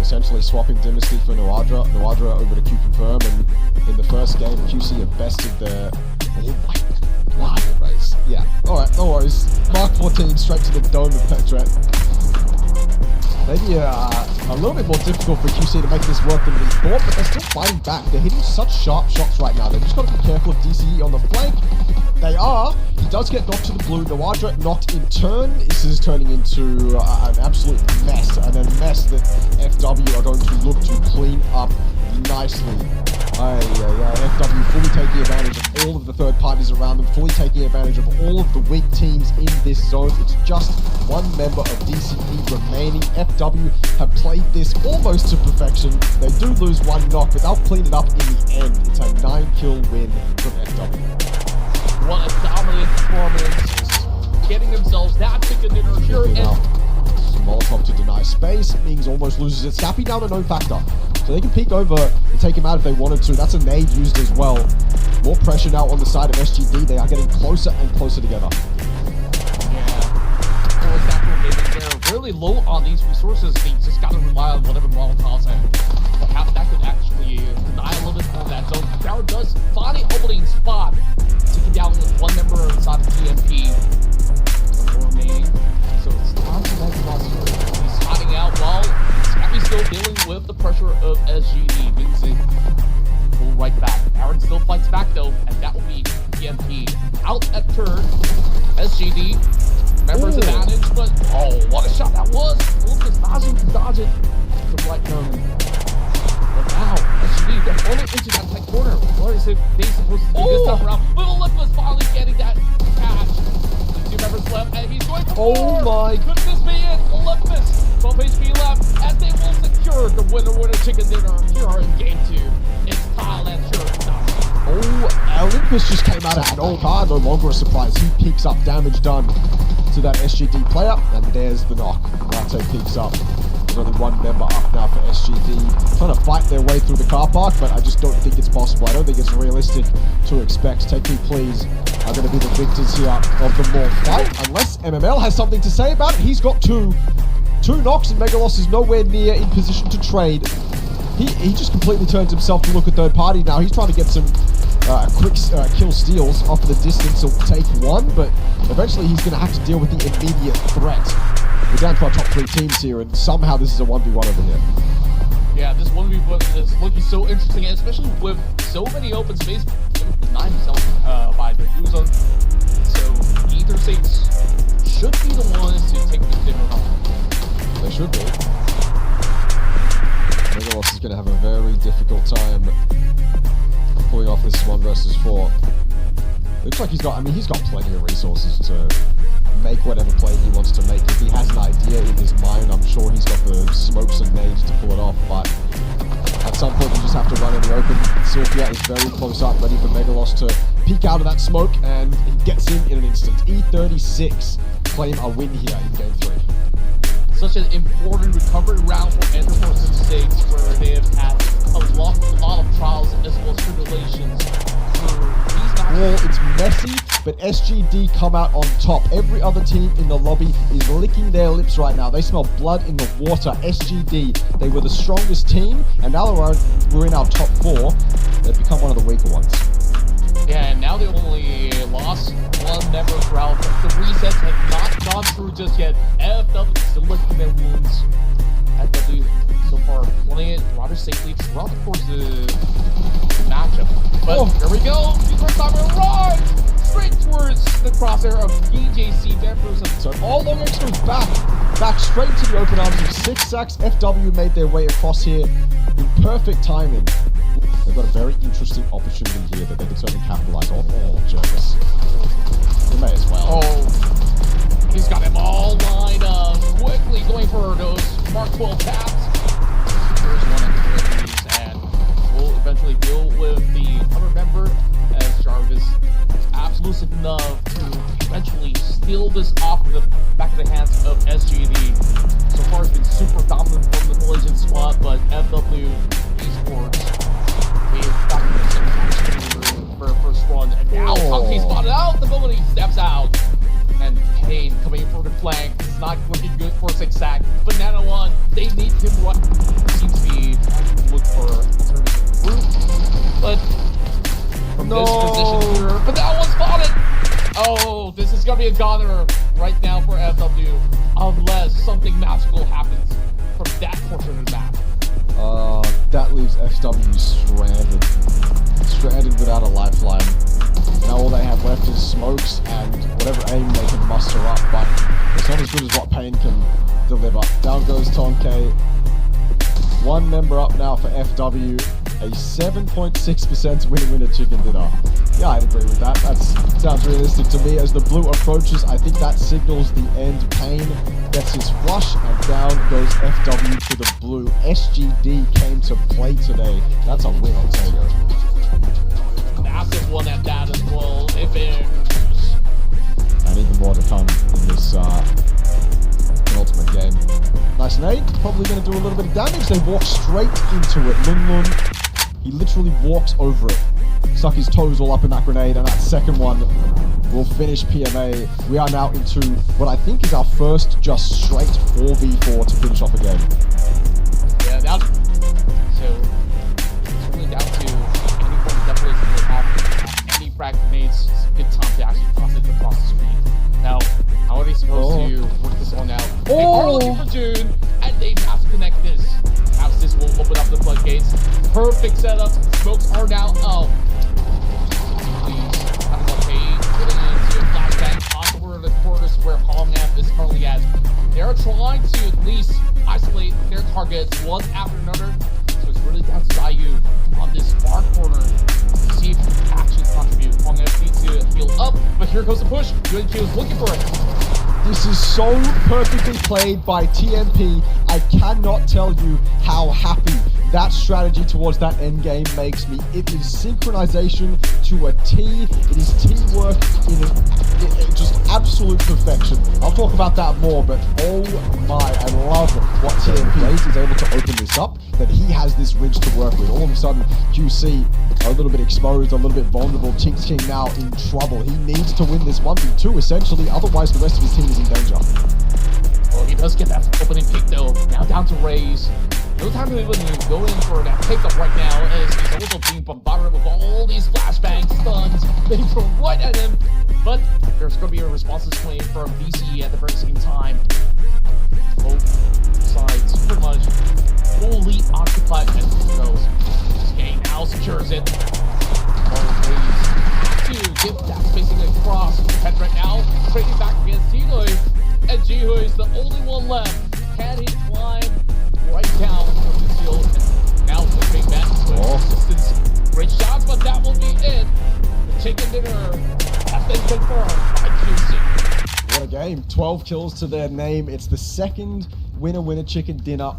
essentially swapping Dynasty for Nuadra over to QConfirm, and in the first game, QC have bested their... Oh my god, race. Yeah, alright, no worries. Mark 14 straight to the dome of Petret. Maybe a little bit more difficult for QC to make this work than we thought, but they're still fighting back. They're hitting such sharp shots right now. They've just got to be careful of DCE on the flank. They are. He does get knocked to the blue. Nuadra knocked in turn. This is turning into an absolute mess, and a mess that FW are going to look to clean up nicely. FW fully taking advantage of all of the third parties around them, fully taking advantage of all of the weak teams in this zone. It's just one member of DCE remaining. FW have played this almost to perfection. They do lose one knock, but they'll clean it up in the end. It's a 9-kill win from FW. What a dominant performance, getting themselves that chicken dinner here. Molotov to deny space. Mings almost loses it. Scappy down a known factor. So they can peek over and take him out if they wanted to. That's a nade used as well. More pressure now on the side of SGD. They are getting closer and closer together. Yeah. For example, they're really low on these resources. They just got to rely on whatever Molotovs and perhaps that could actually deny a little bit of that zone. Barrow does find an opening spot, taking down with one member inside of TMP. Remaining. So it's time for that cross here. He's hiding out while Scappy's still dealing with the pressure of SGD. Wins it. Pull right back. Aaron still fights back though, and that will be TMP. Out at turn. SGD. Members advantage, but oh, what a shot that was! Lucas Najee can dodge it. The right moment. But now, SGD, they're only into that tight corner. What is it? They supposed to do this time around. Little Olympus finally getting that catch. Two members left, and he's going for Oh my! Could this be it? Olympus, 12 HP left, as they will secure the winner chicken dinner here in game 2. It's Thailand sure. Oh, Olympus just came out of no card, no longer a surprise. He picks up damage done to that SGD player, and there's the knock. Mate picks up. There's only one member up now for SGD. Trying to fight their way through the car park, but I just don't think it's possible. I don't think it's realistic to expect. Take Me Please are going to be the victors here of the more fight, unless MML has something to say about it. He's got two knocks, and Megalos is nowhere near in position to trade. He just completely turns himself to look at third party now. He's trying to get some quick kill steals off the distance. He'll take one, but eventually he's going to have to deal with the immediate threat. We're down to our top 3 teams here, and somehow this is a 1v1 over here. Yeah, this 1v1 is looking so interesting, and especially with so many open space. Denied himself by the blue zone. So either states should be the ones to take the dinner home. They should be. Megalos is going to have a very difficult time pulling off this 1 versus 4. Looks like he's got plenty of resources to make whatever play he wants to make. If he has an idea in his mind, I'm sure he's got the smokes and nades to pull it off, but at some point you just have to run in the open. Sylphia is very close up, ready for Megalos to peek out of that smoke, and he gets him in an instant. E36 claim a win here in game 3. Such an important recovery round for Enderforce Stakes, where they have had a lot of trials as well as tribulations through these matches. Well, it's messy, but SGD come out on top. Every other team in the lobby is licking their lips right now. They smell blood in the water. SGD, they were the strongest team, and now we're in our top 4. They've become one of the weaker ones. Yeah, and now they only lost one member throughout. The resets have not gone through just yet. FW still licking their wounds. FW so far playing it rather safely throughout the course of the matchup. But here we go. First time arrives straight towards the crosshair of PJC members. So all long X goes back straight to the open arms of 6 sacks. FW made their way across here in perfect timing. They've got a very interesting opportunity here that they can certainly capitalize on. Oh, Jervis. They may as well. Oh, he's got him all lined up. Quickly going for those Mark 12 taps. There's one of the enemies, and we'll eventually deal with the other member as Jarvis is absolute enough to eventually steal this off of the back of the hands of SGD. So far, it's been super dominant from the Malaysian squad, but FW Esports, they've gotten the for first run, and now Funky spotted out the moment he steps out. And Kane coming in for the flank. It's not looking good for 6 sack. Banana 1, they need him right. this position here. But that one's spotted! Oh, this is gonna be a goner right now for FW, unless something magical happens from that portion of the map. That leaves FW stranded without a lifeline. Now all they have left is smokes and whatever aim they can muster up, but it's not as good as what Pain can deliver. Down goes Tonke. One member up now for FW. A 7.6% winner chicken dinner. Yeah, I'd agree with that. That sounds realistic to me. As the blue approaches, I think that signals the end. Pain gets his flush, and down goes FW to the blue. SGD came to play today. That's a win on Tego. Massive one at that as well. If it... And even more to come in this penultimate game. Nice nade. Probably going to do a little bit of damage. They walk straight into it. Lun Lun, he literally walks over it. Stuck his toes all up in that grenade, and that second one will finish PMA. We are now into what I think is our first just straight 4v4 to finish off a game. Yeah, that's... So, it's really down to anyone definitely will have any frag grenades. It's a good time to actually toss it across the screen. Now, how are they supposed to work this one out? They are looking for June, and they have to connect this. Perhaps this will open up the floodgates. Perfect setup. Smokes are now out. Please, have a Pain putting into a flashbang onto the corners where Holmamp is currently at. They are trying to at least isolate their targets one after another. So it's really down to Zayu on this far corner to see if he can actually contribute. Holmamp needs to heal up, but here goes the push. UNQ is looking for it. This is so perfectly played by TMP. I cannot tell you how happy that strategy towards that end game makes me. It is synchronization to a T. It is teamwork in just absolute perfection. I'll talk about that more, but oh my, I love what TMP is able to open this up, that he has this ridge to work with. All of a sudden, QC a little bit exposed, a little bit vulnerable. Chinks King now in trouble. He needs to win this 1v2 essentially, otherwise the rest of his team is in danger. Well, he does get that opening pick though. Now down to Raze. No time to even go in for that pickup right now, as he's also being bombarded with all these flashbangs, stuns, being thrown right at him. But there's going to be a responses claim from BCE at the very same time. Both sides pretty much fully occupied as it goes. This game now secures it. Raze have to give that spacing across. Head right now, trading back against Jihui. And Jihui is the only one left. Can he climb right down from the shield? And now the big man assistance. Great shots, but that will be it. The chicken dinner has been confirmed by QC. What a game. 12 kills to their name. It's the second winner chicken dinner